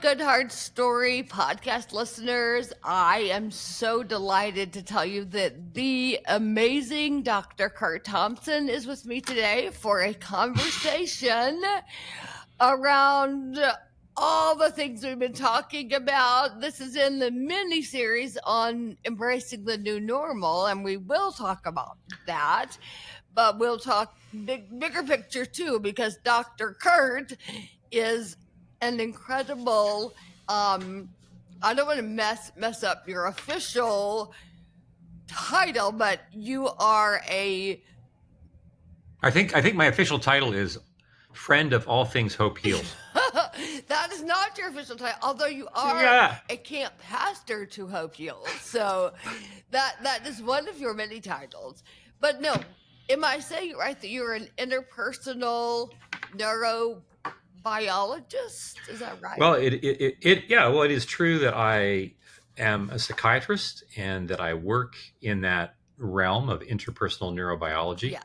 GoodHard Story podcast listeners, I am so delighted to tell you that the amazing Dr. Curt Thompson is with me today for a conversation around all the things we've been talking about. This is in the mini series on embracing the new normal, and we will talk about that, but we'll talk bigger picture too, because Dr. Curt is an incredible, I don't want to mess up your official title, but you are I think my official title is Friend of All Things Hope Heals. That is not your official title, although you are a camp pastor to Hope Heals. So that is one of your many titles. But no, am I saying it right that you're an interpersonal neurobiologist? Is that right? Well, it is true that I am a psychiatrist and that I work in that realm of interpersonal neurobiology. Yes.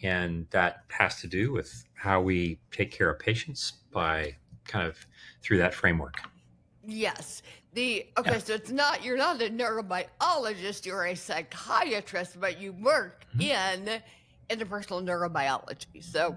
And that has to do with how we take care of patients by kind of through that framework. Yes. So you're not a neurobiologist, you're a psychiatrist, but you work in interpersonal neurobiology. So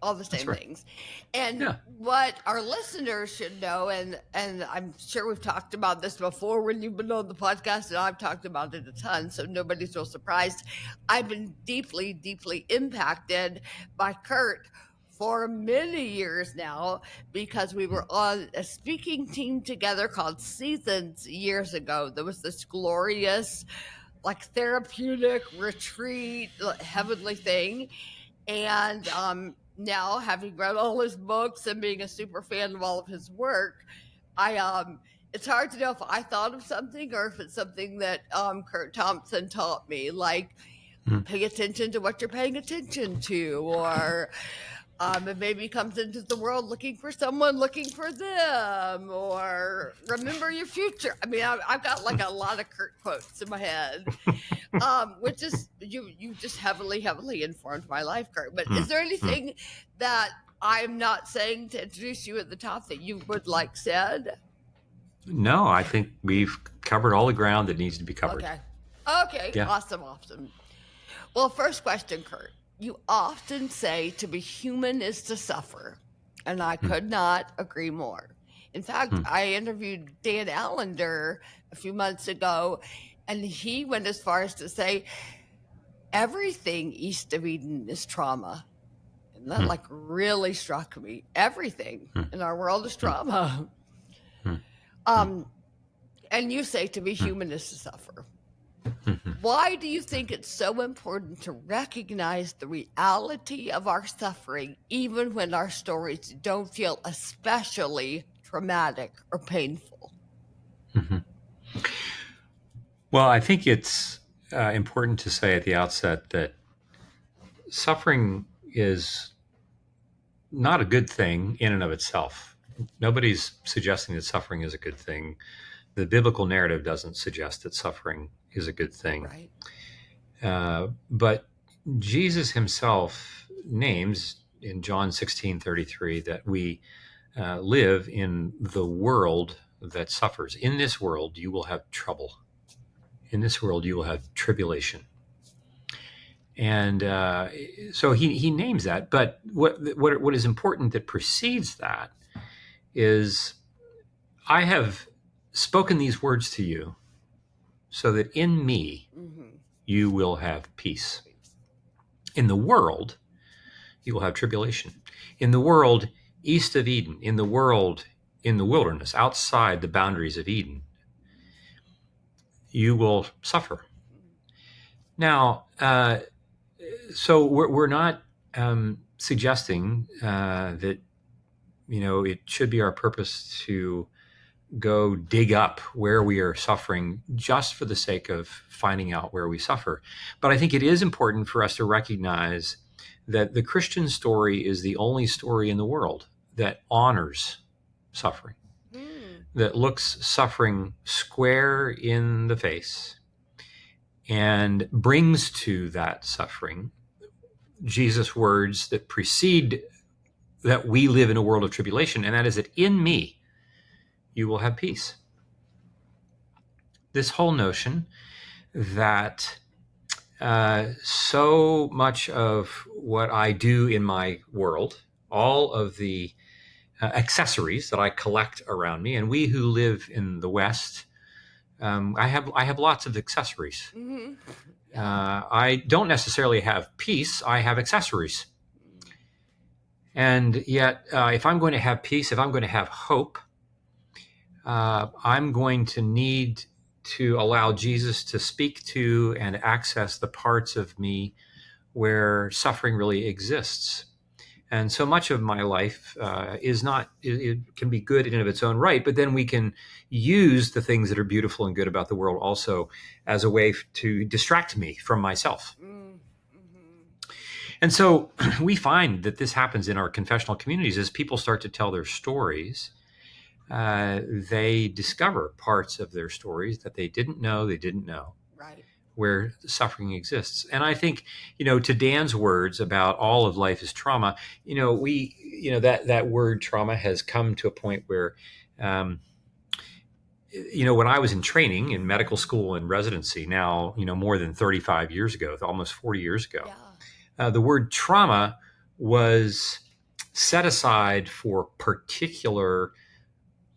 all the same things. And what our listeners should know, and I'm sure we've talked about this before when you've been on the podcast, and I've talked about it a ton, so nobody's so surprised. I've been deeply, deeply impacted by Curt for many years now, because we were on a speaking team together called Seasons years ago. There was this glorious, like, therapeutic retreat, heavenly thing. And now, having read all his books and being a super fan of all of his work, it's hard to know if I thought of something or if it's something that Curt Thompson taught me, like pay attention to what you're paying attention to, or it maybe comes into the world looking for someone looking for them, or remember your future. I mean, I've got like a lot of Curt quotes in my head, which is, you just heavily informed my life, Curt. But is there anything that I'm not saying to introduce you at the top that you would like said? No, I think we've covered all the ground that needs to be covered. Okay. Yeah. Awesome. Well, first question, Curt. You often say to be human is to suffer, and I could not agree more. In fact, I interviewed Dan Allender a few months ago, and he went as far as to say everything east of Eden is trauma. And that really struck me. Everything in our world is trauma. And you say to be human is to suffer. Why do you think it's so important to recognize the reality of our suffering, even when our stories don't feel especially traumatic or painful? Well, I think it's important to say at the outset that suffering is not a good thing in and of itself. Nobody's suggesting that suffering is a good thing. The biblical narrative doesn't suggest that suffering is a good thing. Right. But Jesus himself names in John 16:33 that we live in the world that suffers. In this world, you will have trouble. In this world, you will have tribulation. And so he names that. But what is important that precedes that is, I have spoken these words to you so that in me you will have peace. In the world, you will have tribulation. In the world east of Eden, in the world in the wilderness, outside the boundaries of Eden, you will suffer. Now, so we're not suggesting that, it should be our purpose to go dig up where we are suffering just for the sake of finding out where we suffer. But I think it is important for us to recognize that the Christian story is the only story in the world that honors suffering, that looks suffering square in the face and brings to that suffering Jesus' words that precede that we live in a world of tribulation, and that is that in me you will have peace. This whole notion that so much of what I do in my world, all of the accessories that I collect around me, and we who live in the West, I have lots of accessories. Mm-hmm. I don't necessarily have peace. I have accessories. And yet, if I'm going to have peace, if I'm going to have hope, I'm going to need to allow Jesus to speak to and access the parts of me where suffering really exists. And so much of my life is not, it can be good in and of its own right, but then we can use the things that are beautiful and good about the world also as a way to distract me from myself. Mm-hmm. And so we find that this happens in our confessional communities as people start to tell their stories. They discover parts of their stories that they didn't know, Right. where suffering exists. And I think, to Dan's words about all of life is trauma, that word trauma has come to a point where, when I was in training in medical school and residency now, more than 35 years ago, almost 40 years ago, the word trauma was set aside for particular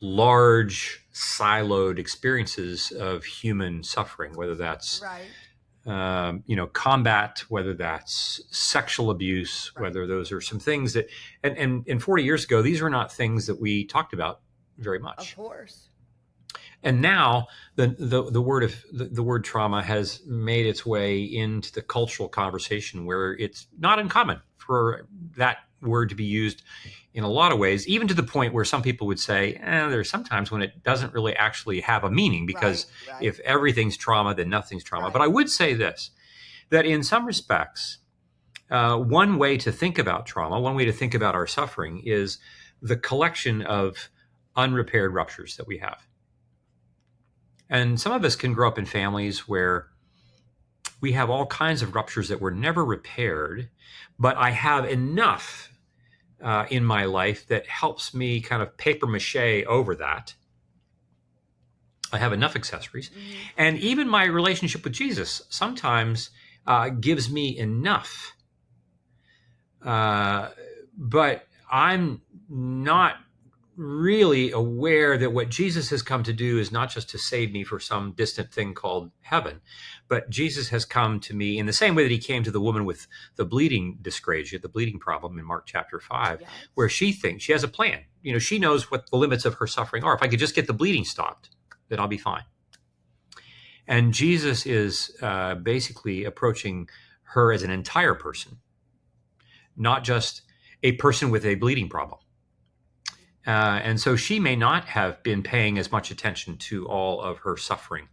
large siloed experiences of human suffering, whether that's combat, whether that's sexual abuse, whether those are some things that, and 40 years ago, these were not things that we talked about very much. Of course. And now the word trauma has made its way into the cultural conversation, where it's not uncommon for that word to be used in a lot of ways, even to the point where some people would say, there's sometimes when it doesn't really actually have a meaning, because if everything's trauma, then nothing's trauma. But I would say this, that in some respects, one way to think about trauma, one way to think about our suffering, is the collection of unrepaired ruptures that we have. And some of us can grow up in families where we have all kinds of ruptures that were never repaired, but I have enough in my life that helps me kind of paper mache over that. I have enough accessories. Mm-hmm. And even my relationship with Jesus sometimes gives me enough. But I'm not really aware that what Jesus has come to do is not just to save me for some distant thing called heaven, but Jesus has come to me in the same way that he came to the woman with the bleeding dyscrasia, the bleeding problem in Mark chapter 5, where she thinks she has a plan. She knows what the limits of her suffering are. If I could just get the bleeding stopped, then I'll be fine. And Jesus is basically approaching her as an entire person, not just a person with a bleeding problem. And so she may not have been paying as much attention to all of her suffering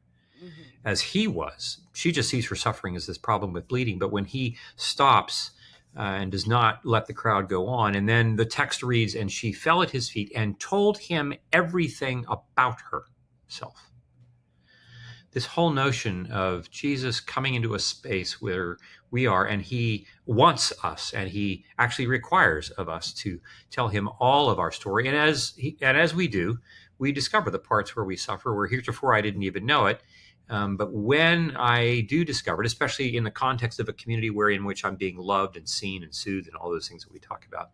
as he was. She just sees her suffering as this problem with bleeding. But when he stops and does not let the crowd go on, and then the text reads, and she fell at his feet and told him everything about herself. This whole notion of Jesus coming into a space where we are, and he wants us, and he actually requires of us to tell him all of our story. And as we do, we discover the parts where we suffer, where heretofore I didn't even know it. But when I do discover it, especially in the context of a community in which I'm being loved and seen and soothed and all those things that we talk about,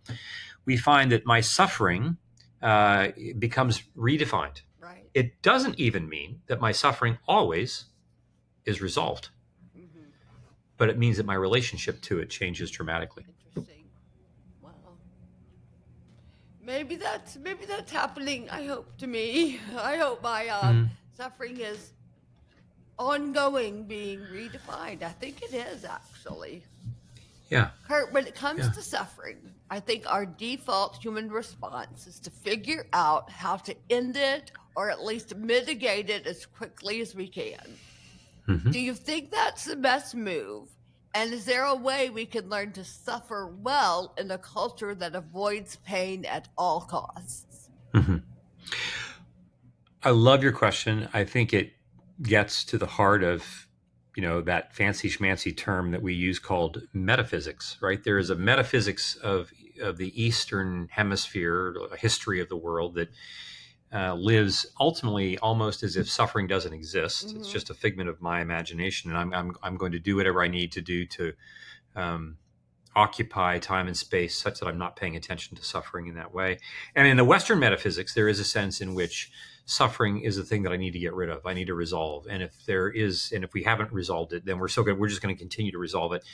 we find that my suffering becomes redefined. Right. It doesn't even mean that my suffering always is resolved, but it means that my relationship to it changes dramatically. Interesting. Wow. Maybe that's happening. I hope to me. I hope my suffering is ongoing, being redefined. I think it is, actually. Yeah. Curt, when it comes to suffering, I think our default human response is to figure out how to end it, or at least mitigate it as quickly as we can. Mm-hmm. Do you think that's the best move? And is there a way we can learn to suffer well in a culture that avoids pain at all costs? Mm-hmm. I love your question. I think it gets to the heart of, that fancy schmancy term that we use called metaphysics, right? There is a metaphysics of the Eastern Hemisphere, a history of the world that lives ultimately almost as if suffering doesn't exist. It's just a figment of my imagination, and I'm going to do whatever I need to do to occupy time and space such that I'm not paying attention to suffering in that way. And in the Western metaphysics, there is a sense in which suffering is a thing that I need to get rid of. I need to resolve. And if we haven't resolved it, then we're just going to continue to resolve it.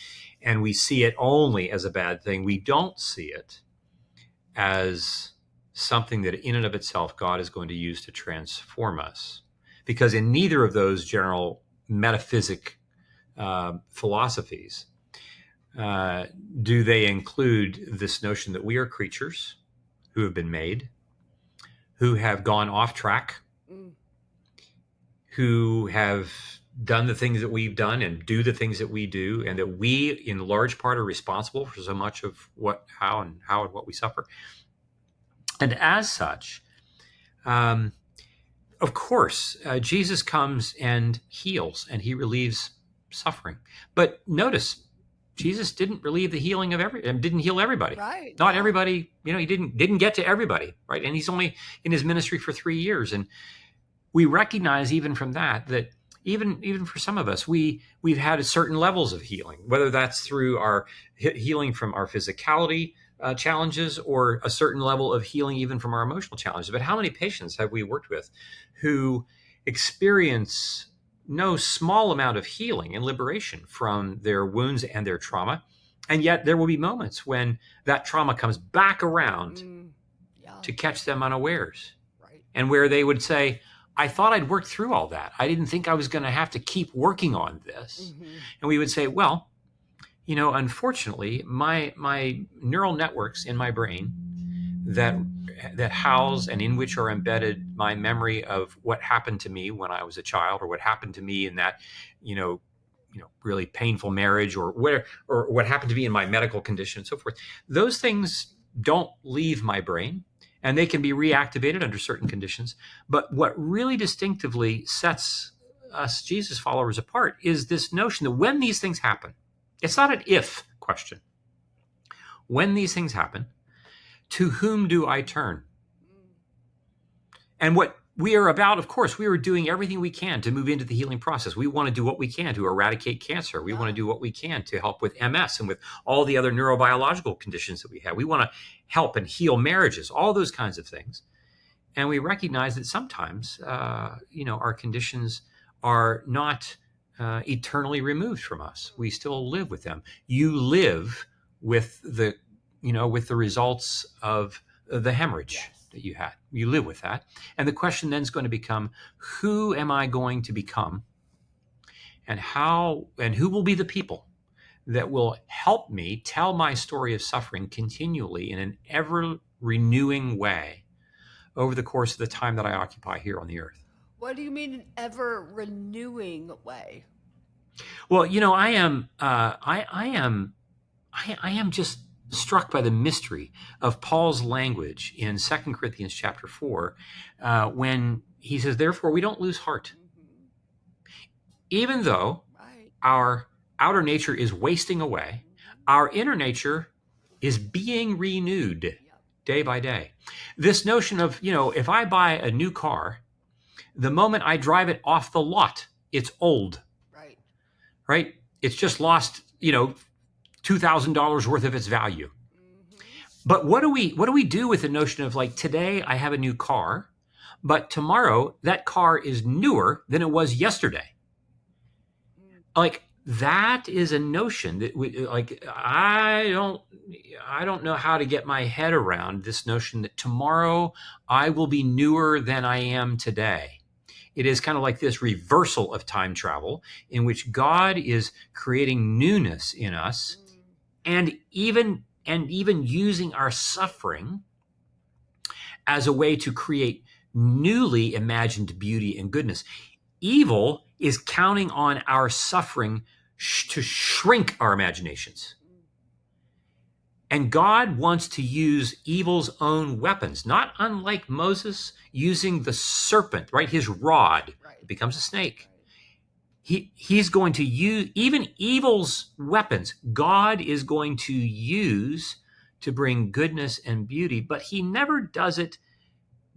And we see it only as a bad thing. We don't see it as something that in and of itself God is going to use to transform us. Because in neither of those general metaphysic philosophies do they include this notion that we are creatures who have been made, who have gone off track, who have done the things that we've done and do the things that we do, and that we, in large part, are responsible for so much of how and what we suffer. And as such, of course, Jesus comes and heals, and he relieves suffering. But notice, Jesus didn't relieve the healing of didn't heal everybody. Right. Not everybody, he didn't get to everybody, right? And he's only in his ministry for 3 years. And we recognize even from that even for some of us, we've had certain levels of healing, whether that's through our healing from our physicality challenges, or a certain level of healing even from our emotional challenges. But how many patients have we worked with who experience no small amount of healing and liberation from their wounds and their trauma? And yet there will be moments when that trauma comes back around to catch them unawares. Right. And where they would say, I thought I'd worked through all that. I didn't think I was going to have to keep working on this. And we would say, well, unfortunately, my neural networks in my brain that house and in which are embedded my memory of what happened to me when I was a child, or what happened to me in that, really painful marriage, or what happened to me in my medical condition and so forth. Those things don't leave my brain, and they can be reactivated under certain conditions. But what really distinctively sets us Jesus followers apart is this notion that when these things happen, it's not an if question. When these things happen, to whom do I turn? And what we are about, of course, we are doing everything we can to move into the healing process. We want to do what we can to eradicate cancer. We want to do what we can to help with MS and with all the other neurobiological conditions that we have. We want to help and heal marriages, all those kinds of things. And we recognize that sometimes, our conditions are not eternally removed from us. We still live with them. You live with the results of the hemorrhage that you had. You live with that. And the question then is going to become, who am I going to become? And who will be the people that will help me tell my story of suffering continually in an ever renewing way over the course of the time that I occupy here on the earth? What do you mean an ever renewing way? Well, I am just struck by the mystery of Paul's language in 2 Corinthians chapter 4, when he says, therefore, we don't lose heart. Even though our outer nature is wasting away, our inner nature is being renewed day by day. This notion of, if I buy a new car, the moment I drive it off the lot, it's old. Right? It's just lost, $2,000 worth of its value. But what do we do with the notion of, like, today I have a new car, but tomorrow that car is newer than it was yesterday? Like, that is a notion that I don't know how to get my head around this notion that tomorrow I will be newer than I am today. It is kind of like this reversal of time travel in which God is creating newness in us, and even using our suffering as a way to create newly imagined beauty and goodness. Evil is counting on our suffering to shrink our imaginations. And God wants to use evil's own weapons, not unlike Moses using the serpent, right? His rod, it becomes a snake. He's going to use even evil's weapons. God is going to use to bring goodness and beauty, but he never does it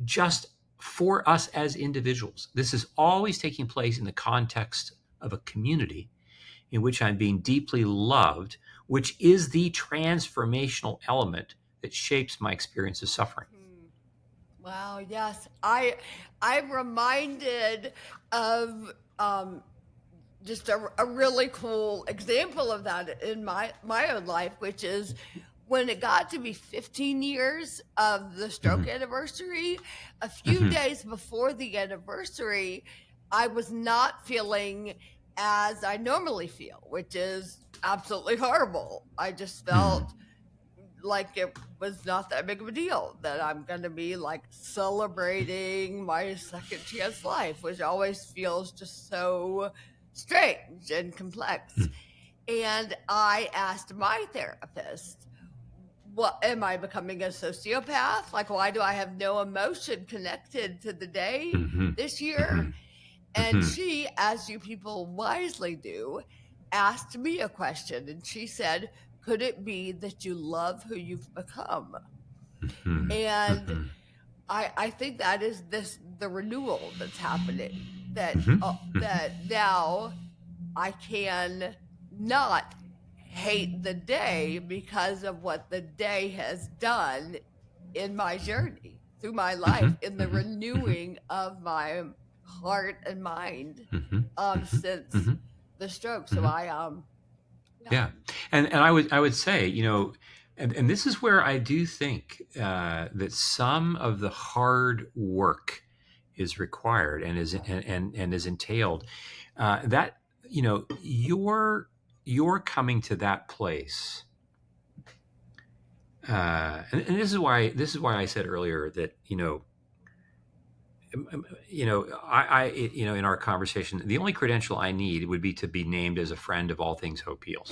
just for us as individuals. This is always taking place in the context of a community in which I'm being deeply loved, which is the transformational element that shapes my experience of suffering. Wow, yes. I'm reminded of just a really cool example of that in my own life, which is when it got to be 15 years of the stroke anniversary, a few days before the anniversary, I was not feeling as I normally feel, which is absolutely horrible. I just felt like it was not that big of a deal, that I'm going to be like celebrating my second chance life, which always feels just so strange and complex. And I asked my therapist, what am I becoming a sociopath? Like, why do I have no emotion connected to the day this year? And she, as you people wisely do, asked me a question, and she said, could it be that you love who you've become? And I think that is the renewal that's happening, that that now I can not hate the day because of what the day has done in my journey through my life, in the renewing of my heart and mind since the stroke. So Yeah. And I would say, and this is where I do think that some of the hard work is required and is entailed. That you're coming to that place, and this is why I said earlier that I in our conversation, the only credential I need would be to be named as a friend of all things Hope Heals.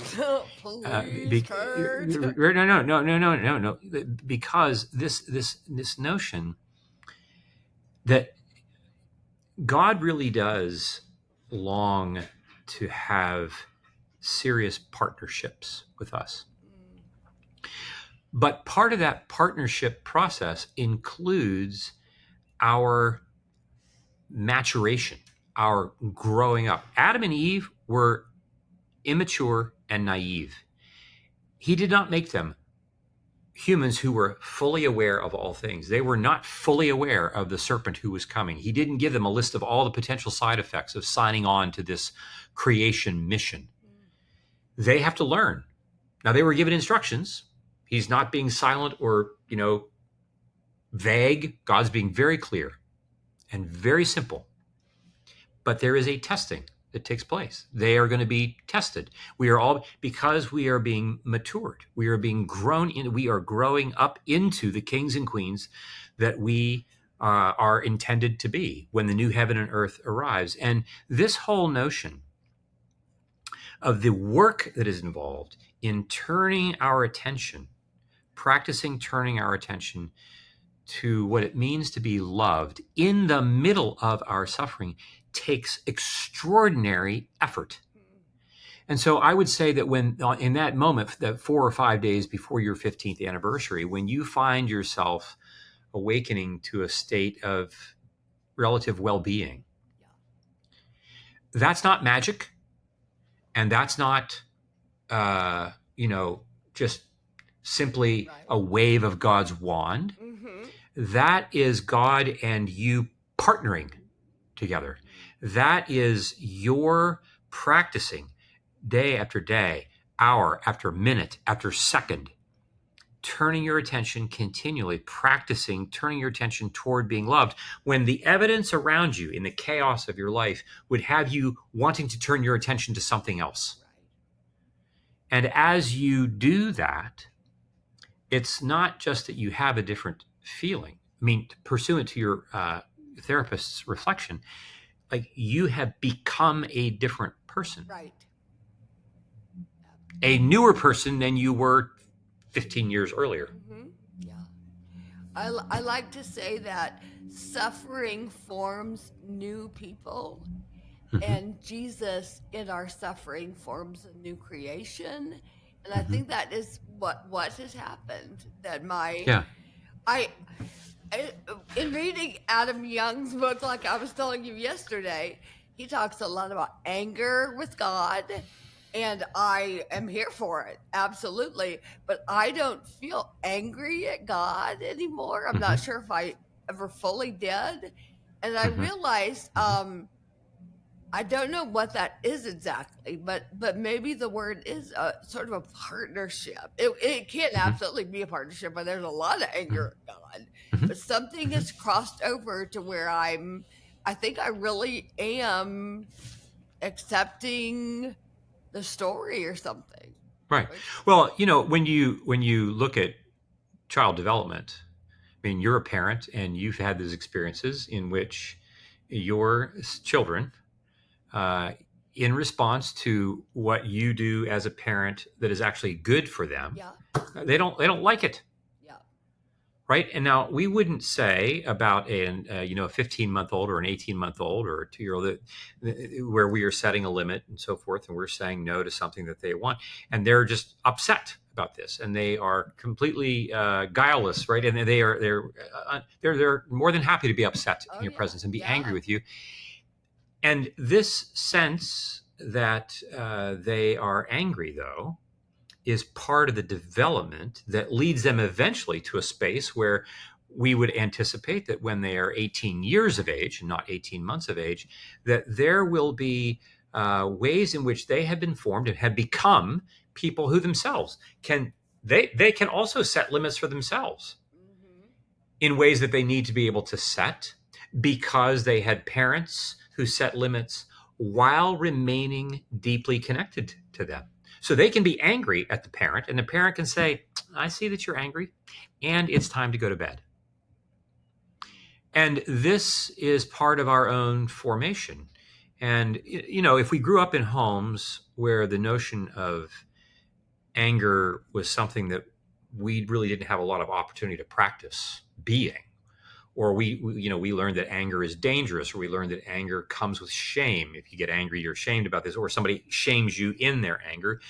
Please, Curt. No. Because this notion that God really does long to have serious partnerships with us. But part of that partnership process includes our maturation, our growing up. Adam and Eve were immature and naive. He did not make them humans who were fully aware of all things. They were not fully aware of the serpent who was coming. He didn't give them a list of all the potential side effects of signing on to this creation mission. They have to learn. Now, they were given instructions. He's not being silent or, vague. God's being very clear and very simple. But there is a testing that takes place. They are going to be tested. We are all, because we are being matured. We are being grown in. We are growing up into the kings and queens that we are intended to be when the new heaven and earth arrives. And this whole notion of the work that is involved in turning our attention, practicing turning our attention to what it means to be loved in the middle of our suffering takes extraordinary effort. And so I would say that when in that moment, that 4 or 5 days before your 15th anniversary, when you find yourself awakening to a state of relative well-being, that's not magic. And that's not, just simply a wave of God's wand. That is God and you partnering together. That is your practicing day after day, hour after minute after second, turning your attention continually, practicing, turning your attention toward being loved, when the evidence around you in the chaos of your life would have you wanting to turn your attention to something else. And as you do that, it's not just that you have a different feeling. I mean, pursuant to your therapist's reflection, like you have become a different person. Right. A newer person than you were 15 years earlier. Yeah. I like to say that suffering forms new people, and Jesus in our suffering forms a new creation. And I think that is what has happened. That In reading Adam Young's book, like I was telling you yesterday, he talks a lot about anger with God, and I am here for it, absolutely. But I don't feel angry at God anymore. I'm not Mm-hmm. sure if I ever fully did. And I Mm-hmm. realized Mm-hmm. I don't know what that is exactly, but maybe the word is a sort of a partnership. It can Mm-hmm. absolutely be a partnership, but there's a lot of anger at God. Mm-hmm. But something Mm-hmm. has crossed over to where I think I really am accepting the story or something. Right. Which, Well, when you look at child development, I mean, you're a parent and you've had those experiences in which your children, uh, in response to what you do as a parent that is actually good for them, yeah, they don't like it. yeah. Right. And now we wouldn't say about a 15-month-old or an 18-month-old or a 2-year-old where we are setting a limit and so forth, and we're saying no to something that they want, and they're just upset about this, and they are completely guileless, right? And they're more than happy to be upset Oh in your yeah, presence and be angry yeah. with you. And this sense that they are angry, though, is part of the development that leads them eventually to a space where we would anticipate that when they are 18 years of age, not 18 months of age, that there will be ways in which they have been formed and have become people who themselves they can also set limits for themselves Hmm. in ways that they need to be able to set because they had parents who set limits while remaining deeply connected to them. So they can be angry at the parent, and the parent can say, I see that you're angry, and it's time to go to bed. And this is part of our own formation. And, if we grew up in homes where the notion of anger was something that we really didn't have a lot of opportunity to practice being, or we learned that anger is dangerous, or we learned that anger comes with shame. If you get angry, you're ashamed about this, or somebody shames you in their anger,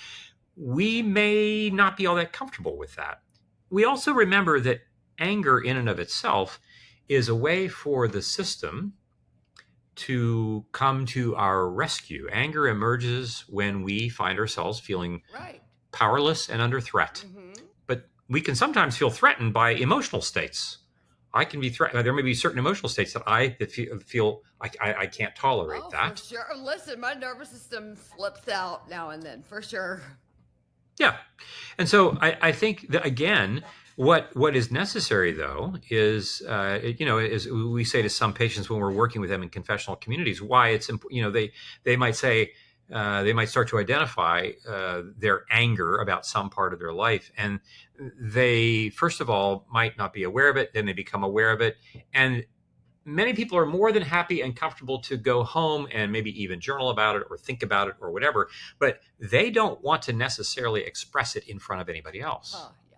we may not be all that comfortable with that. We also remember that anger in and of itself is a way for the system to come to our rescue. Anger emerges when we find ourselves feeling Right. powerless and under threat. Hmm. But we can sometimes feel threatened by emotional states. I can be threatened. There may be certain emotional states that I feel I can't tolerate Oh, for that. sure. Listen, my nervous system flips out now and then, for sure. Yeah. And so I think that, again, what is necessary, though, is, as we say to some patients when we're working with them in confessional communities, why it's important. They might say, they might start to identify their anger about some part of their life. And they, first of all, might not be aware of it. Then they become aware of it. And many people are more than happy and comfortable to go home and maybe even journal about it or think about it or whatever, but they don't want to necessarily express it in front of anybody else. Huh, yeah.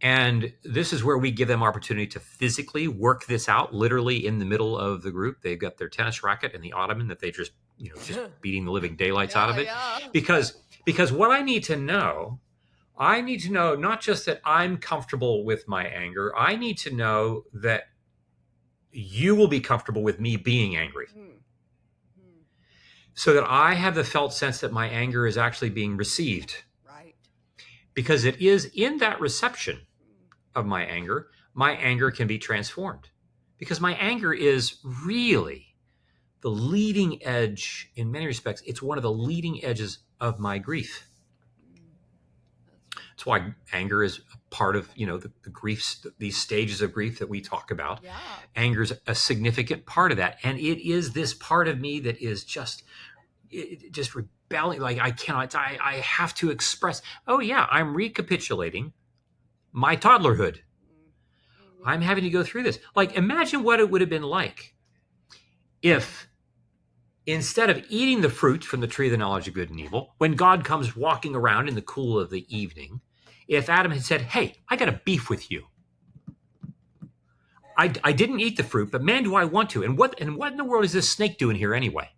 And this is where we give them opportunity to physically work this out, literally in the middle of the group. They've got their tennis racket and the ottoman that they just beating the living daylights out Yeah, of it. yeah. Because what I need to know not just that I'm comfortable with my anger, I need to know that you will be comfortable with me being angry, Hmm. Hmm. so that I have the felt sense that my anger is actually being received. Right. Because it is in that reception Hmm. of my anger can be transformed. Because my anger is really the leading edge in many respects. It's one of the leading edges of my grief. Hmm. That's why anger is a part of, the griefs, these stages of grief that we talk about. Yeah. Anger is a significant part of that. And it is this part of me that is just rebelling. Like I have to express, oh yeah, I'm recapitulating my toddlerhood. Hmm. Hmm. I'm having to go through this. Like, imagine what it would have been like if, instead of eating the fruit from the tree of the knowledge of good and evil, when God comes walking around in the cool of the evening, if Adam had said, hey, I got a beef with you. I didn't eat the fruit, but man, do I want to. And what in the world is this snake doing here anyway?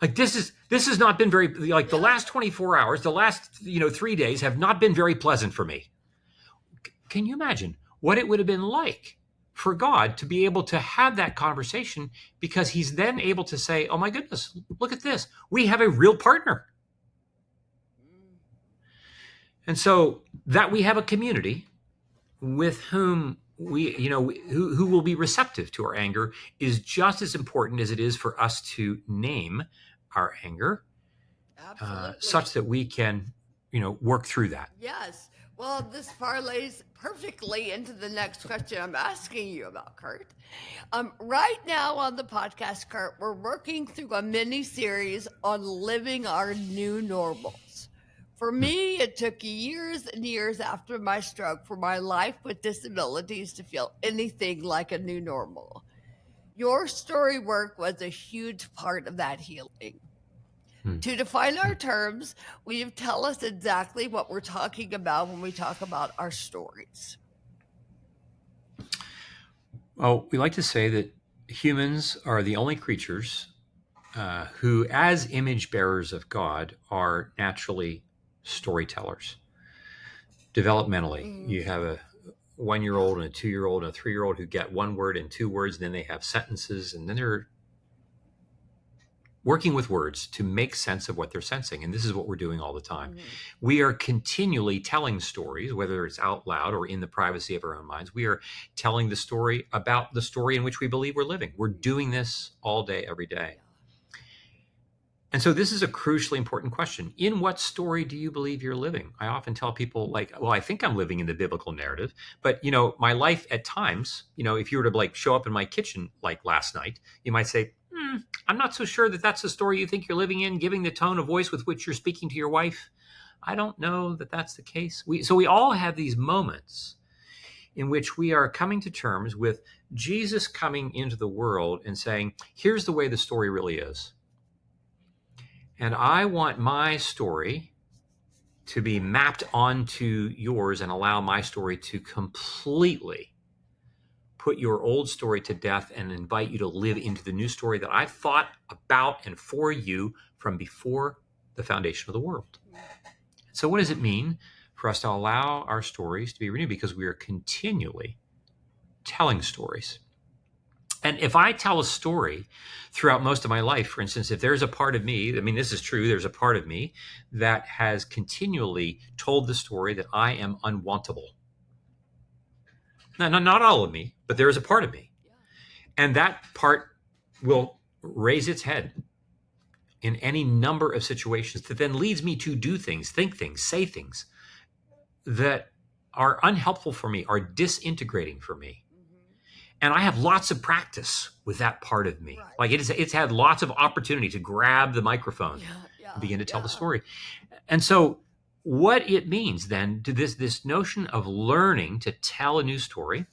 Like, this has not been very, like, the last 24 hours, the last 3 days have not been very pleasant for me. Can you imagine what it would have been like for God to be able to have that conversation, because he's then able to say, oh my goodness, look at this. We have a real partner. And so that we have a community with whom who will be receptive to our anger is just as important as it is for us to name our anger, such that we can, work through that. Yes. Well, this parlays perfectly into the next question I'm asking you about, Curt. Right now on the podcast, Curt, we're working through a mini series on living our new normals. For me, it took years and years after my stroke for my life with disabilities to feel anything like a new normal. Your story work was a huge part of that healing. To define our terms, will you tell us exactly what we're talking about when we talk about our stories? Well, we like to say that humans are the only creatures who, as image bearers of God, are naturally storytellers. Developmentally, you have a 1-year-old and a 2-year-old and a 3-year-old who get 1 word and 2 words, and then they have sentences, and then they're working with words to make sense of what they're sensing. And this is what we're doing all the time. We are continually telling stories, whether it's out loud or in the privacy of our own minds. We are telling the story about the story in which we believe we're living. We're doing this all day, every day. And so this is a crucially important question. In what story do you believe you're living? I often tell people, well, I think I'm living in the biblical narrative, but my life at times, if you were to show up in my kitchen like last night, you might say, I'm not so sure that that's the story you think you're living in, giving the tone of voice with which you're speaking to your wife. I don't know that that's the case. So we all have these moments in which we are coming to terms with Jesus coming into the world and saying, here's the way the story really is. And I want my story to be mapped onto yours and allow my story to completely put your old story to death and invite you to live into the new story that I thought about and for you from before the foundation of the world. So what does it mean for us to allow our stories to be renewed? Because we are continually telling stories. And if I tell a story throughout most of my life, for instance, if there's a part of me, this is true, there's a part of me that has continually told the story that I am unwantable. Now, not all of me, but there is a part of me. And that part will raise its head in any number of situations that then leads me to do things, think things, say things that are unhelpful for me, are disintegrating for me. And I have lots of practice with that part of me. Right. It's had lots of opportunity to grab the microphone and begin to tell the story. And so what it means then to this notion of learning to tell a new story,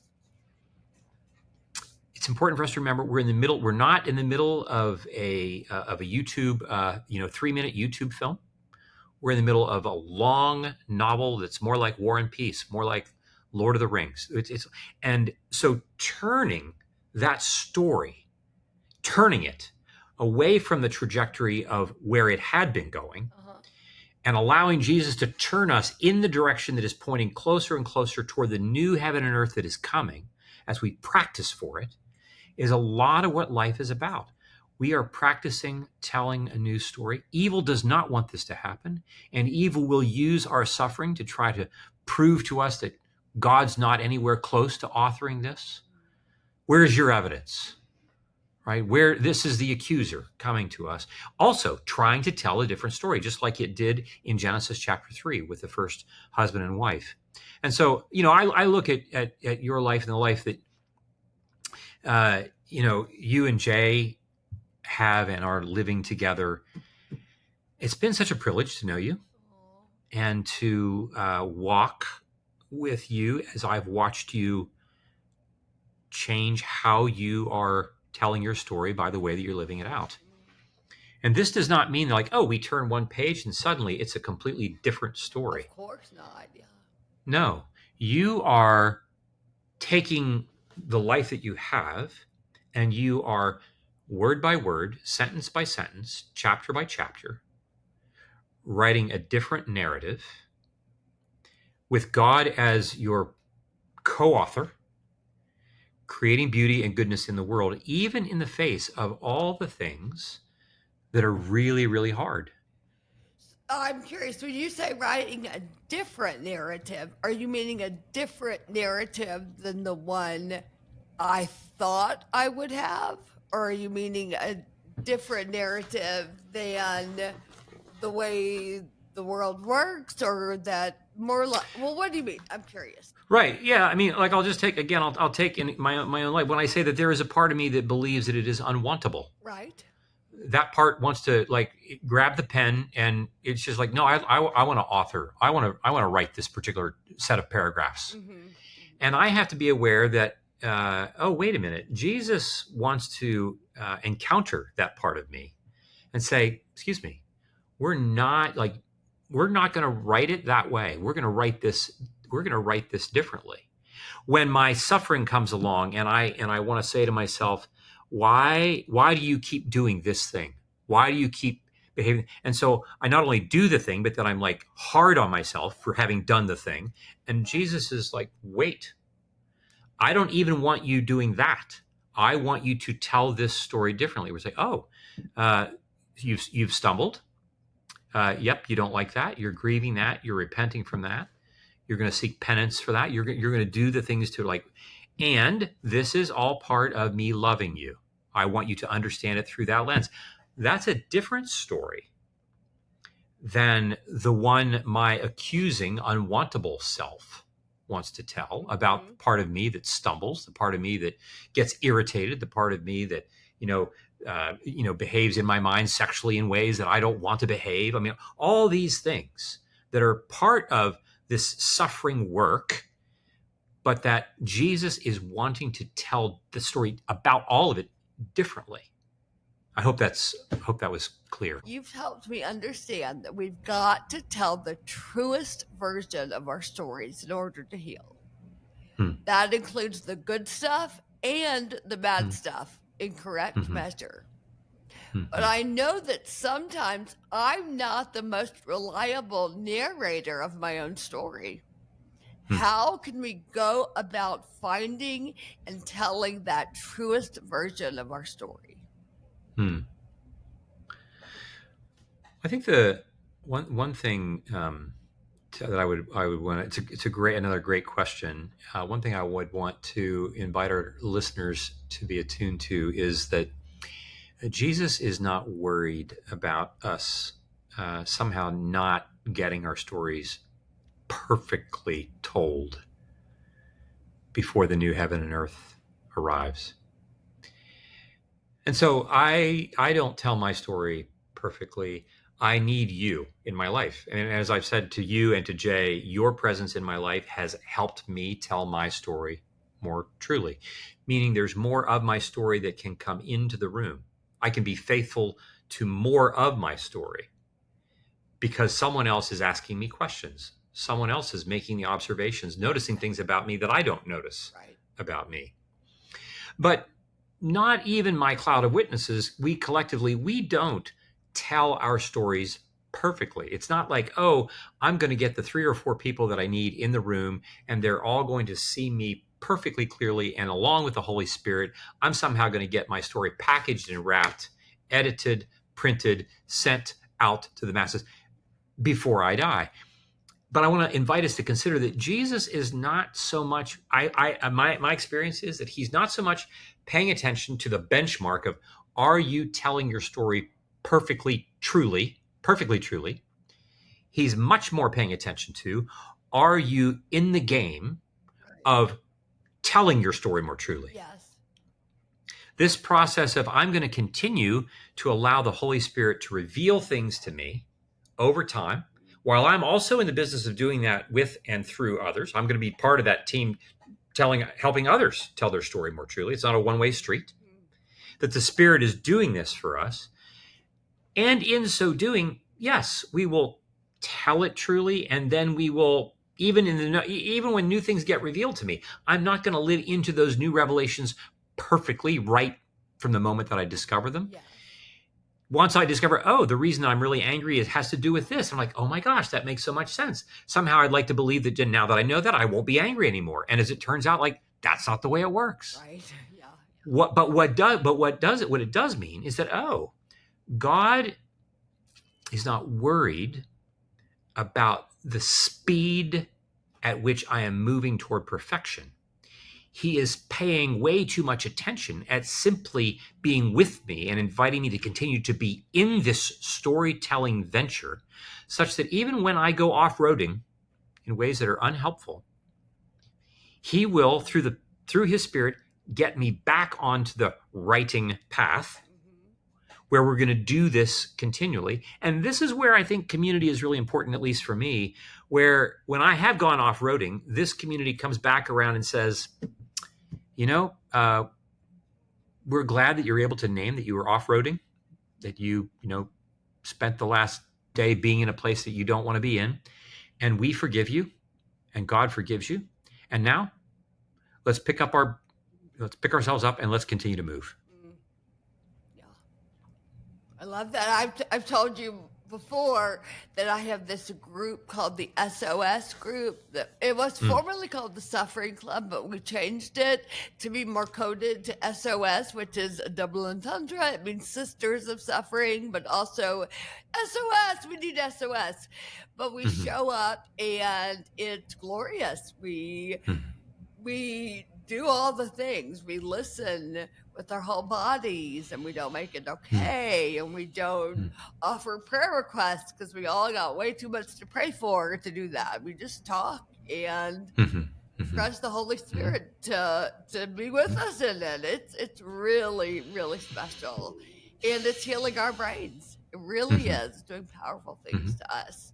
it's important for us to remember we're not in the middle of a YouTube 3-minute YouTube film. We're in the middle of a long novel that's more like War and Peace, more like Lord of the Rings. And so turning that story, turning it away from the trajectory of where it had been going, and allowing Jesus to turn us in the direction that is pointing closer and closer toward the new heaven and earth that is coming as we practice for it, is a lot of what life is about. We are practicing telling a new story. Evil does not want this to happen, and evil will use our suffering to try to prove to us that God's not anywhere close to authoring this. Where's your evidence? Right? Where this is the accuser coming to us. Also trying to tell a different story, just like it did in Genesis chapter 3 with the first husband and wife. And so, I look at your life and the life that, you and Jay have and are living together. It's been such a privilege to know you and to walk with you as I've watched you change how you are telling your story by the way that you're living it out. And this does not mean we turn one page and suddenly it's a completely different story. Of course not. Yeah. No, you are taking the life that you have and you are word by word, sentence by sentence, chapter by chapter, writing a different narrative with God as your co-author, creating beauty and goodness in the world, even in the face of all the things that are really, really hard. I'm curious, when you say writing a different narrative, are you meaning a different narrative than the one I thought I would have? Or are you meaning a different narrative than the way the world works, or that more like, well, what do you mean? I'm curious. Right. Yeah. I mean, like, I'll just take, again, I'll take in my own life. When I say that there is a part of me that believes that it is unwantable. Right. That part wants to, like, grab the pen, and it's just like, no, I want to author. I want to write this particular set of paragraphs. Mm-hmm. And I have to be aware that, oh, wait a minute. Jesus wants to encounter that part of me and say, excuse me, we're not going to write it that way. We're going to write this differently. When my suffering comes along and I want to say to myself, why do you keep doing this thing? Why do you keep behaving? And so I not only do the thing, but then I'm like hard on myself for having done the thing. And Jesus is like, wait, I don't even want you doing that. I want you to tell this story differently. We're saying, oh, you've stumbled. Yep, you don't like that. You're grieving that. You're repenting from that. You're going to seek penance for that. You're going to do the things to, like, and this is all part of me loving you. I want you to understand it through that lens. That's a different story than the one my accusing, unwantable self wants to tell about the part of me that stumbles, the part of me that gets irritated, the part of me that, behaves in my mind sexually in ways that I don't want to behave. I mean, all these things that are part of this suffering work, but that Jesus is wanting to tell the story about all of it differently. I hope that was clear. You've helped me understand that we've got to tell the truest version of our stories in order to heal. That includes the good stuff and the bad stuff in correct measure. But I know that sometimes I'm not the most reliable narrator of my own story. How can we go about finding and telling that truest version of our story? I think the one thing that I would want, it's another great question. One thing I would want to invite our listeners to be attuned to is that Jesus is not worried about us somehow not getting our stories perfectly told before the new heaven and earth arrives. And so I don't tell my story perfectly. I need you in my life. And as I've said to you and to Jay, your presence in my life has helped me tell my story more truly, meaning there's more of my story that can come into the room. I can be faithful to more of my story because someone else is asking me questions. Someone else is making the observations, noticing things about me that I don't notice about me. But not even my cloud of witnesses, we don't tell our stories perfectly. It's not like, oh, I'm going to get the 3 or 4 people that I need in the room, and they're all going to see me perfectly clearly. And along with the Holy Spirit, I'm somehow going to get my story packaged and wrapped, edited, printed, sent out to the masses before I die. But I want to invite us to consider that Jesus is not so much, my experience is that he's not so much paying attention to the benchmark of, are you telling your story perfectly truly? He's much more paying attention to, are you in the game of telling your story more truly? Yes. This process of, I'm going to continue to allow the Holy Spirit to reveal things to me over time, while I'm also in the business of doing that with and through others. I'm going to be part of that team helping others tell their story more truly. It's not a one-way street. That the Spirit is doing this for us. And in so doing, yes, we will tell it truly, and then we will, even when new things get revealed to me, I'm not going to live into those new revelations perfectly right from the moment that I discover them. Yes. once I discover, oh, the reason I'm really angry has to do with this, I'm like, oh my gosh, that makes so much sense. Somehow I'd like to believe that now that I know that, I won't be angry anymore. And as it turns out, like, that's not the way it works. Right. Yeah. What it does mean is that, oh, God is not worried about the speed at which I am moving toward perfection. He is paying way too much attention at simply being with me and inviting me to continue to be in this storytelling venture, such that even when I go off-roading in ways that are unhelpful, he will, through his Spirit, get me back onto the writing path, where we're going to do this continually. And this is where I think community is really important, at least for me, where when I have gone off-roading, this community comes back around and says, we're glad that you're able to name that you were off-roading, that you spent the last day being in a place that you don't want to be in. And we forgive you, and God forgives you. And now let's pick ourselves up and let's continue to move. Yeah. I love that. I've told you before that I have this group called the SOS group. It was formerly called the Suffering Club, but we changed it to be more coded to SOS, which is a double entendre. It means Sisters of Suffering, but also SOS. We need SOS. But we show up and it's glorious. We do all the things. We listen with our whole bodies, and we don't make it okay, and we don't offer prayer requests because we all got way too much to pray for to do that. We just talk and trust the Holy Spirit to be with us in it. It's really, really special, and it's healing our brains. It really is doing powerful things to us.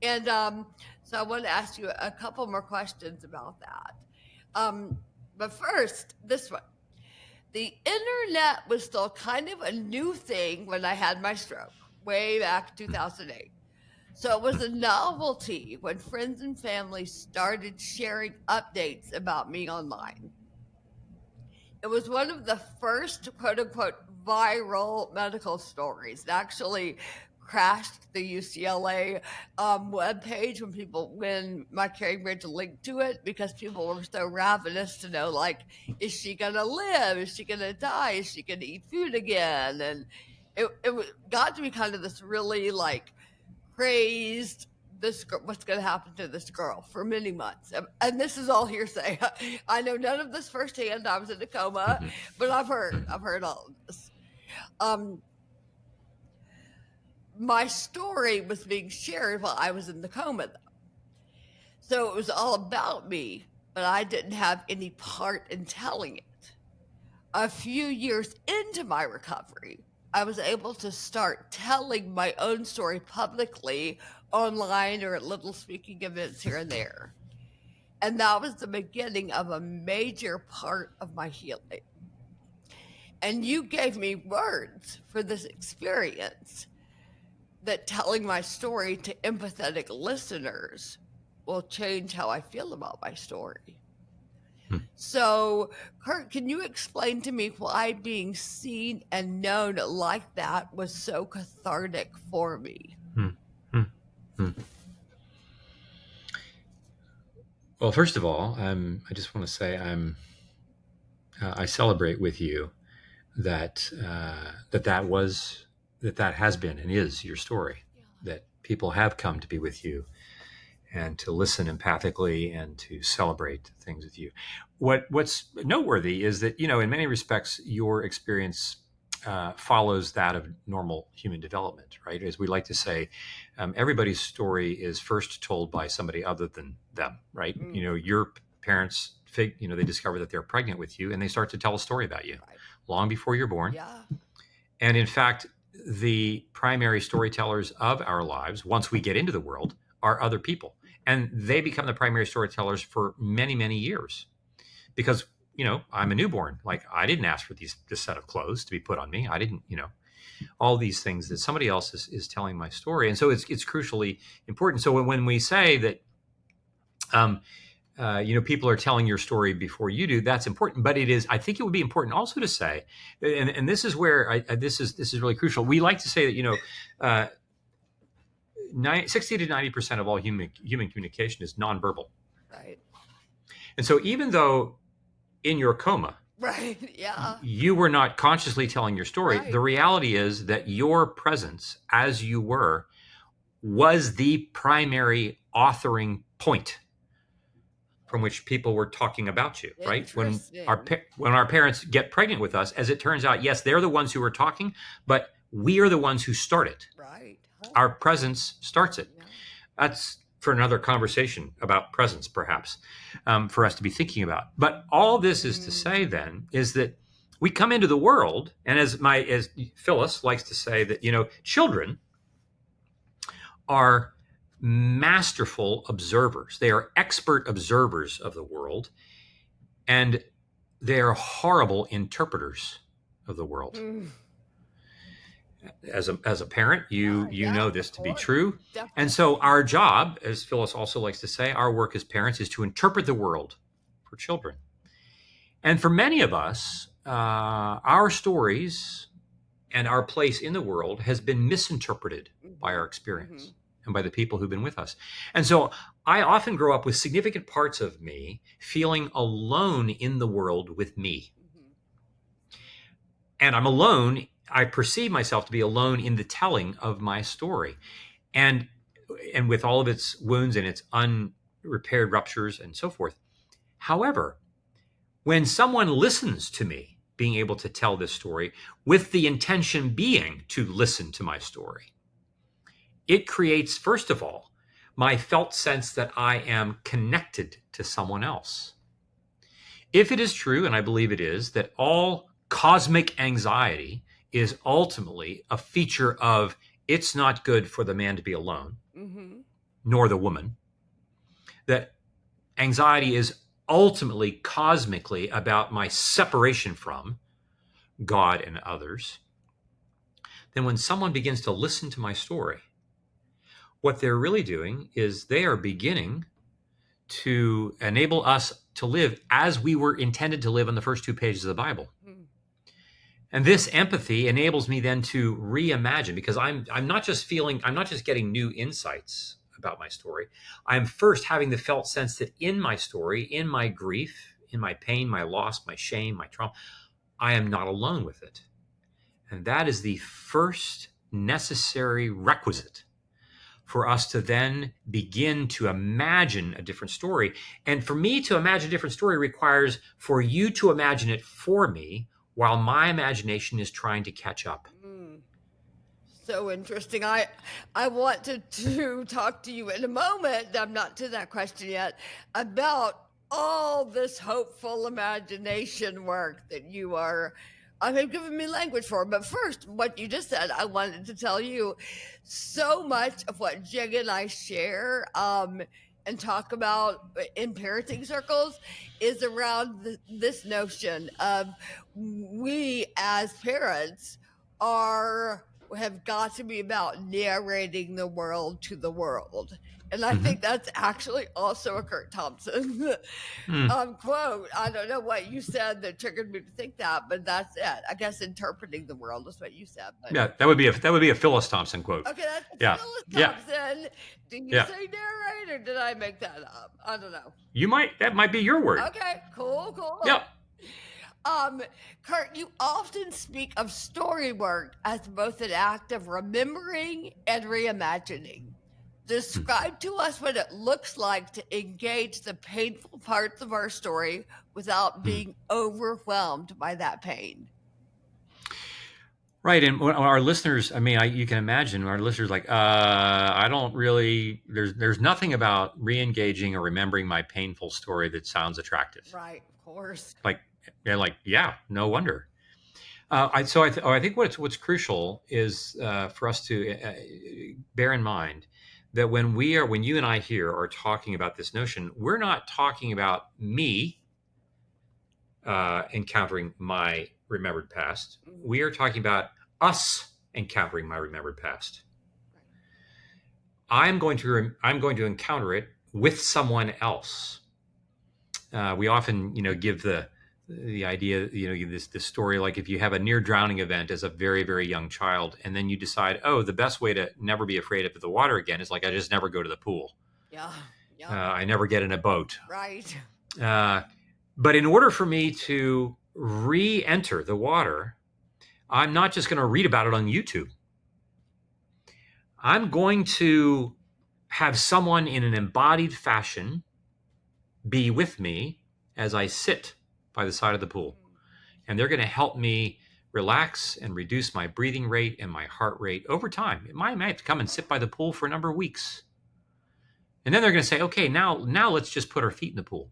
And so I want to ask you a couple more questions about that. But first, this one. The internet was still kind of a new thing when I had my stroke, way back 2008. So it was a novelty when friends and family started sharing updates about me online. It was one of the first, quote unquote, viral medical stories. It actually crashed the UCLA webpage when my Caring Bridge linked to it, because people were so ravenous to know, like, is she going to live? Is she going to die? Is she going to eat food again? And it got to be kind of this really, like, crazed, what's going to happen to this girl for many months. And this is all hearsay. I know none of this firsthand. I was in a coma, but I've heard all of this. My story was being shared while I was in the coma, though. So it was all about me, but I didn't have any part in telling it. A few years into my recovery, I was able to start telling my own story publicly, online, or at little speaking events here and there. And that was the beginning of a major part of my healing. And you gave me words for this experience, that telling my story to empathetic listeners will change how I feel about my story. So, Curt, can you explain to me why being seen and known like that was so cathartic for me? Well, first of all, I just want to say I celebrate with you that that has been and is your story, that people have come to be with you and to listen empathically and to celebrate things with you. What's noteworthy is that, in many respects, your experience follows that of normal human development, right? As we like to say, everybody's story is first told by somebody other than them, right? Your parents, they discover that they're pregnant with you and they start to tell a story about you long before you're born. Yeah. And in fact, the primary storytellers of our lives, once we get into the world, are other people. And they become the primary storytellers for many, many years. Because, I'm a newborn. Like, I didn't ask for this set of clothes to be put on me. I didn't, all these things that somebody else is telling my story. And so it's crucially important. So when we say that people are telling your story before you do. That's important, but I think it would be important also to say, and this is where this is really crucial. We like to say that 60 to 90% of all human communication is nonverbal. Right. And so even though in your coma, right, yeah, you were not consciously telling your story, right. The reality is that your presence as you were was the primary authoring point from which people were talking about you, right? When our parents get pregnant with us, as it turns out, yes, they're the ones who are talking, but we are the ones who start it. Right. Our presence starts it. Yeah. That's for another conversation about presence, perhaps, for us to be thinking about. But all this is to say, then, is that we come into the world, and as Phyllis likes to say, that children are masterful observers. They are expert observers of the world, and they are horrible interpreters of the world. As a parent, you know this to be true. Definitely. And so our job, as Phyllis also likes to say, our work as parents is to interpret the world for children. And for many of us, our stories and our place in the world has been misinterpreted by our experience and by the people who've been with us. And so I often grow up with significant parts of me feeling alone in the world with me. And I'm alone. I perceive myself to be alone in the telling of my story. And with all of its wounds and its unrepaired ruptures and so forth. However, when someone listens to me being able to tell this story with the intention being to listen to my story, it creates, first of all, my felt sense that I am connected to someone else. If it is true, and I believe it is, that all cosmic anxiety is ultimately a feature of it's not good for the man to be alone, nor the woman, that anxiety is ultimately cosmically about my separation from God and others, then when someone begins to listen to my story, what they're really doing is they are beginning to enable us to live as we were intended to live in the first 2 pages of the Bible. And this empathy enables me then to reimagine, because I'm not just getting new insights about my story. I'm first having the felt sense that in my story, in my grief, in my pain, my loss, my shame, my trauma, I am not alone with it. And that is the first necessary requisite for us to then begin to imagine a different story. And for me to imagine a different story requires for you to imagine it for me while my imagination is trying to catch up. So interesting. I want to talk to you in a moment. I'm not to that question yet, about all this hopeful imagination work that you are giving me language for. But first, what you just said, I wanted to tell you, so much of what Jig and I share and talk about in parenting circles is around this notion of we as parents have got to be about narrating the world to the world. And I think that's actually also a Curt Thompson quote. I don't know what you said that triggered me to think that, but that's it. I guess interpreting the world is what you said. But. Yeah, that would be a Phyllis Thompson quote. Okay, that's Phyllis Thompson. Did you say narrate, or did I make that up? I don't know. That might be your word. Okay, cool. Yeah. Curt, you often speak of story work as both an act of remembering and reimagining. Describe to us what it looks like to engage the painful parts of our story without being overwhelmed by that pain. Right. And our listeners, you can imagine our listeners like, I don't really, there's nothing about re-engaging or remembering my painful story that sounds attractive. Right. Of course. No wonder. I think what's crucial is for us to bear in mind that when you and I here are talking about this notion, we're not talking about me encountering my remembered past. We are talking about us encountering my remembered past. I'm going to encounter it with someone else. We often, give the idea, this story, like if you have a near drowning event as a very, very young child, and then you decide, oh, the best way to never be afraid of the water again is like, I just never go to the pool. Yeah. I never get in a boat. Right. But in order for me to re-enter the water, I'm not just going to read about it on YouTube. I'm going to have someone in an embodied fashion be with me as I sit by the side of the pool. And they're going to help me relax and reduce my breathing rate and my heart rate over time. I might have to come and sit by the pool for a number of weeks. And then they're going to say, okay, now let's just put our feet in the pool.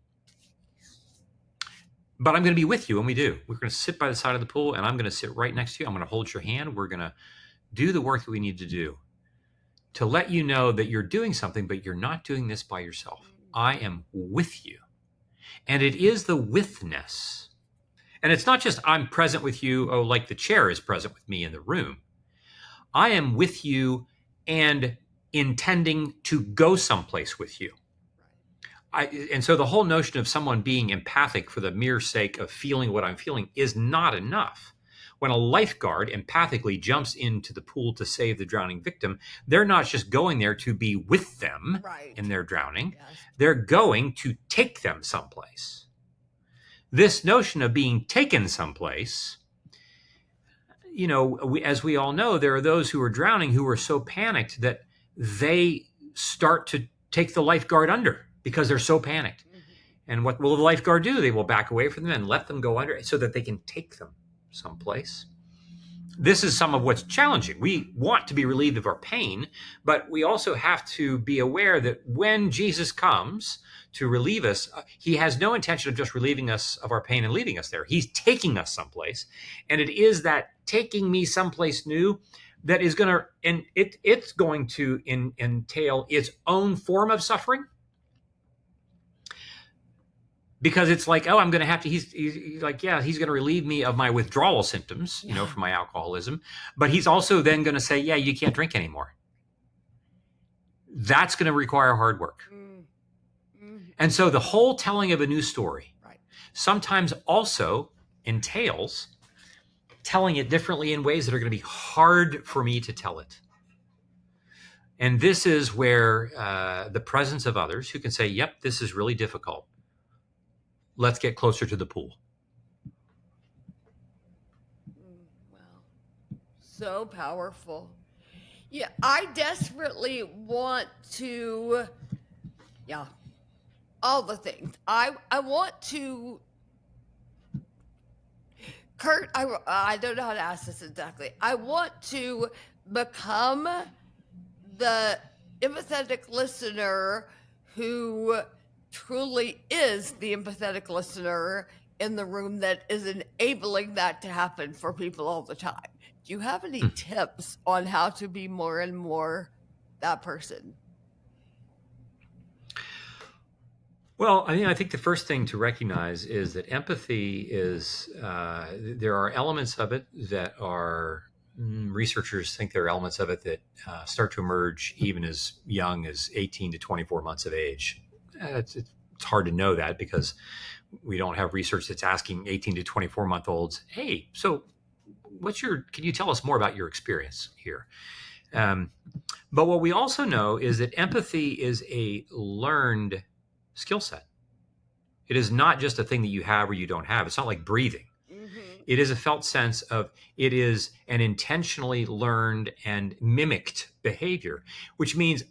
But I'm going to be with you when we do. We're going to sit by the side of the pool, and I'm going to sit right next to you. I'm going to hold your hand. We're going to do the work that we need to do to let you know that you're doing something, but you're not doing this by yourself. I am with you. And it is the withness. And it's not just I'm present with you, like the chair is present with me in the room. I am with you and intending to go someplace with you. And so the whole notion of someone being empathic for the mere sake of feeling what I'm feeling is not enough. When a lifeguard empathically jumps into the pool to save the drowning victim, they're not just going there to be with them in their drowning. Yes. They're going to take them someplace. This notion of being taken someplace, as we all know, there are those who are drowning who are so panicked that they start to take the lifeguard under because they're so panicked. Mm-hmm. And what will the lifeguard do? They will back away from them and let them go under so that they can take them someplace. This is some of what's challenging. We want to be relieved of our pain, but we also have to be aware that when Jesus comes to relieve us, he has no intention of just relieving us of our pain and leaving us there. He's taking us someplace. And it is that taking me someplace new that is going to, and it's going to entail its own form of suffering. Because it's like, I'm going to have to, he's like, he's going to relieve me of my withdrawal symptoms, from my alcoholism. But he's also then going to say, you can't drink anymore. That's going to require hard work. Mm-hmm. And so the whole telling of a new story sometimes also entails telling it differently in ways that are going to be hard for me to tell it. And this is where the presence of others who can say, yep, this is really difficult. Let's get closer to the pool. Wow. So powerful. Yeah, I desperately want to, all the things. I want to, Curt, I don't know how to ask this exactly. I want to become the empathetic listener who truly is the empathetic listener in the room that is enabling that to happen for people all the time. Do you have any tips on how to be more and more that person? Well, I think the first thing to recognize is that empathy is, there are elements of it that are, researchers think there are elements of it that start to emerge even as young as 18 to 24 months of age. It's hard to know that because we don't have research that's asking 18 to 24-month-olds, hey, so can you tell us more about your experience here? But what we also know is that empathy is a learned skill set. It is not just a thing that you have or you don't have. It's not like breathing. Mm-hmm. It is a felt sense of, it is an intentionally learned and mimicked behavior, which means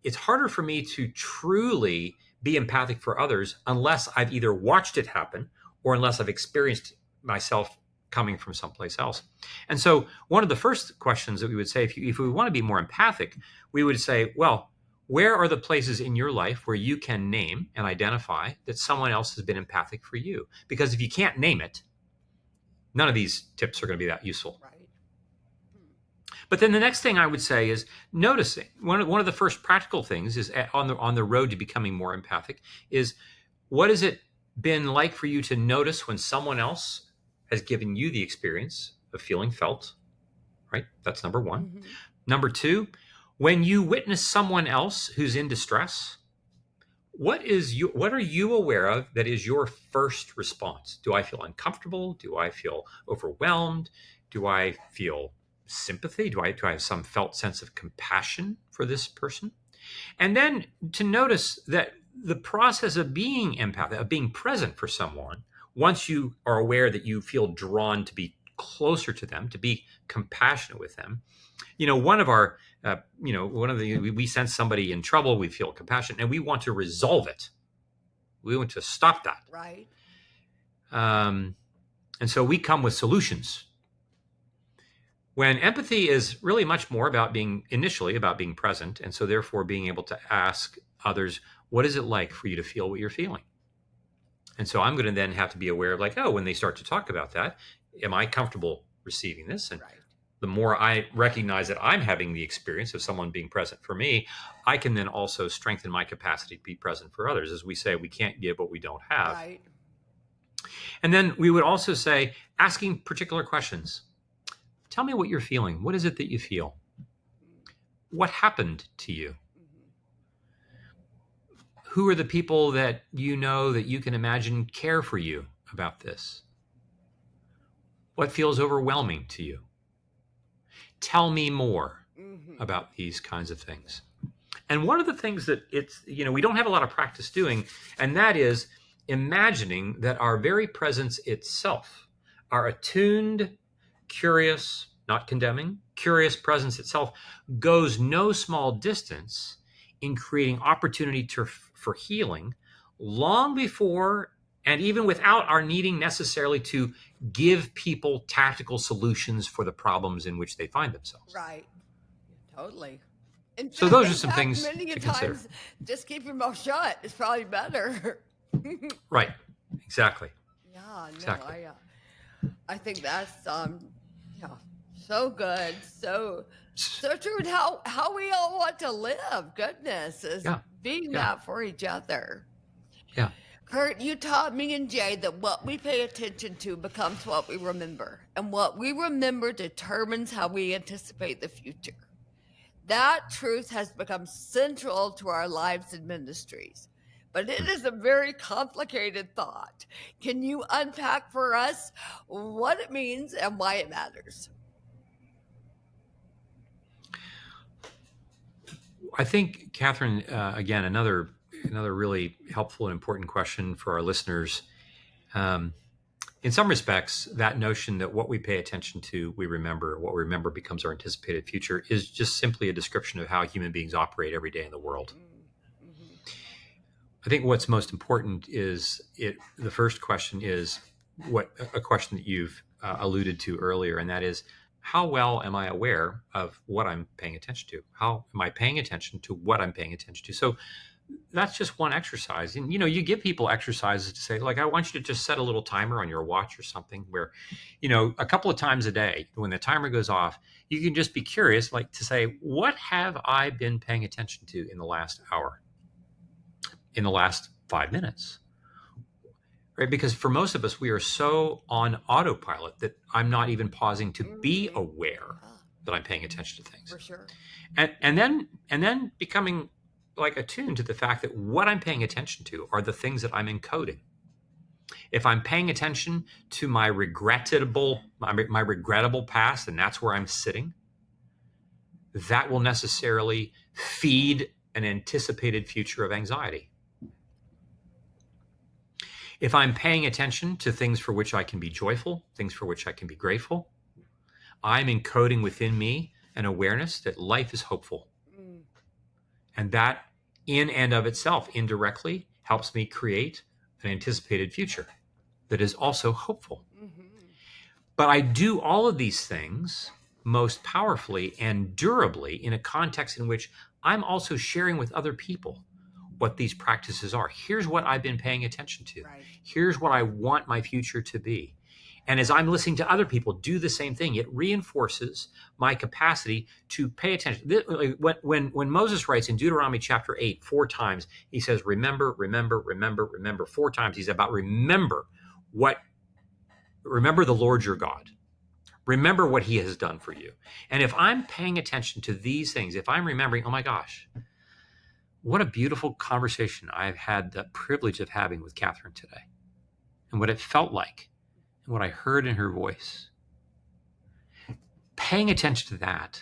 it's harder for me to truly be empathic for others unless I've either watched it happen or unless I've experienced myself coming from someplace else. And so one of the first questions that we would say, if we want to be more empathic, we would say, well, where are the places in your life where you can name and identify that someone else has been empathic for you? Because if you can't name it, none of these tips are going to be that useful. Right. But then the next thing I would say is noticing. One of the first practical things is on the road to becoming more empathic is, what has it been like for you to notice when someone else has given you the experience of feeling felt, right? That's number one. Mm-hmm. Number two, when you witness someone else who's in distress, what are you aware of that is your first response? Do I feel uncomfortable? Do I feel overwhelmed? Do I feel sympathy? Do I have some felt sense of compassion for this person? And then to notice that the process of being empathic, of being present for someone, once you are aware that you feel drawn to be closer to them, to be compassionate with them, one of our, we sense somebody in trouble, we feel compassion, and we want to resolve it. We want to stop that. Right. And so we come with solutions. When empathy is really much more about being present, and so therefore being able to ask others, what is it like for you to feel what you're feeling? And so I'm going to then have to be aware of when they start to talk about that, am I comfortable receiving this? And the more I recognize that I'm having the experience of someone being present for me, I can then also strengthen my capacity to be present for others. As we say, we can't give what we don't have. Right. And then we would also say, asking particular questions. Tell me what you're feeling. What is it that you feel? What happened to you? Who are the people that you know that you can imagine care for you about this? What feels overwhelming to you? Tell me more about these kinds of things. And one of the things that we don't have a lot of practice doing, and that is imagining that our very presence itself, our attuned, curious, not condemning, curious presence itself goes no small distance in creating opportunity for healing long before and even without our needing necessarily to give people tactical solutions for the problems in which they find themselves. Right. Totally. So those are some things many to times, consider. Just keep your mouth shut is probably better. Right. Exactly. Yeah. No, exactly. I think that's so good, so true. And how we all want to live. Goodness, is being that for each other. Yeah. Curt, you taught me and Jay that what we pay attention to becomes what we remember, and what we remember determines how we anticipate the future. That truth has become central to our lives and ministries, but it is a very complicated thought. Can you unpack for us what it means and why it matters? I think, Catherine, again, another really helpful and important question for our listeners. In some respects, that notion that what we pay attention to, we remember, what we remember becomes our anticipated future, is just simply a description of how human beings operate every day in the world. I think what's most important is the first question is a question that you've alluded to earlier, and that is, how well am I aware of what I'm paying attention to? How am I paying attention to what I'm paying attention to? So that's just one exercise. And, you give people exercises to say, I want you to just set a little timer on your watch or something where, a couple of times a day, when the timer goes off, you can just be curious, to say, what have I been paying attention to in the last hour? In the last 5 minutes? Right? Because for most of us, we are so on autopilot that I'm not even pausing to be aware that I'm paying attention to things. For sure. And then becoming attuned to the fact that what I'm paying attention to are the things that I'm encoding. If I'm paying attention to my regrettable past, and that's where I'm sitting, that will necessarily feed an anticipated future of anxiety. If I'm paying attention to things for which I can be joyful, things for which I can be grateful, I'm encoding within me an awareness that life is hopeful. And that in and of itself indirectly helps me create an anticipated future that is also hopeful. But I do all of these things most powerfully and durably in a context in which I'm also sharing with other people what these practices are. Here's what I've been paying attention to. Right. Here's what I want my future to be. And as I'm listening to other people do the same thing, it reinforces my capacity to pay attention. When Moses writes in Deuteronomy chapter 8, 4 times, he says, remember, remember, remember, remember. 4 times he's about remember the Lord your God. Remember what he has done for you. And if I'm paying attention to these things, if I'm remembering, oh my gosh, what a beautiful conversation I've had the privilege of having with Catherine today, and what it felt like, and what I heard in her voice. Paying attention to that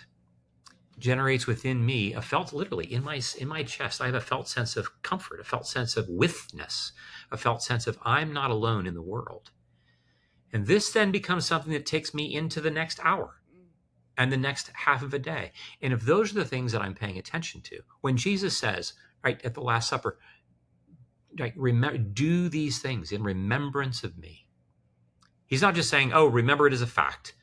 generates within me a felt, literally in my chest, I have a felt sense of comfort, a felt sense of withness, a felt sense of I'm not alone in the world. And this then becomes something that takes me into the next hour and the next half of a day. And if those are the things that I'm paying attention to, when Jesus says, right at the Last Supper, right, remember, do these things in remembrance of me. He's not just saying, oh, remember it as a fact.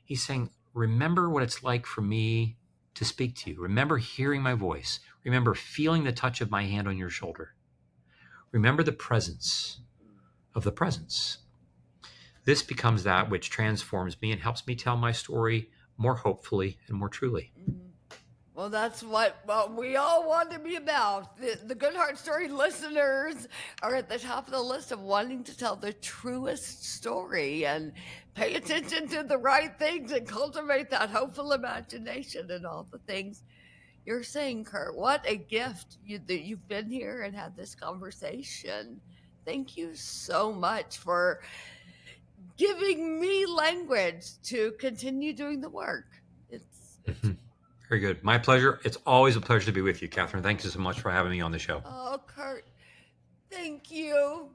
He's saying, remember what it's like for me to speak to you. Remember hearing my voice. Remember feeling the touch of my hand on your shoulder. Remember the presence of the presence. This becomes that which transforms me and helps me tell my story more hopefully and more truly. Well, that's what we all want to be about. The GoodHard Story listeners are at the top of the list of wanting to tell the truest story and pay attention to the right things and cultivate that hopeful imagination and all the things you're saying, Curt. What a gift that you've been here and had this conversation. Thank you so much for giving me language to continue doing the work. It's Very good. My pleasure. It's always a pleasure to be with you, Catherine. Thank you so much for having me on the show. Oh, Curt, thank you.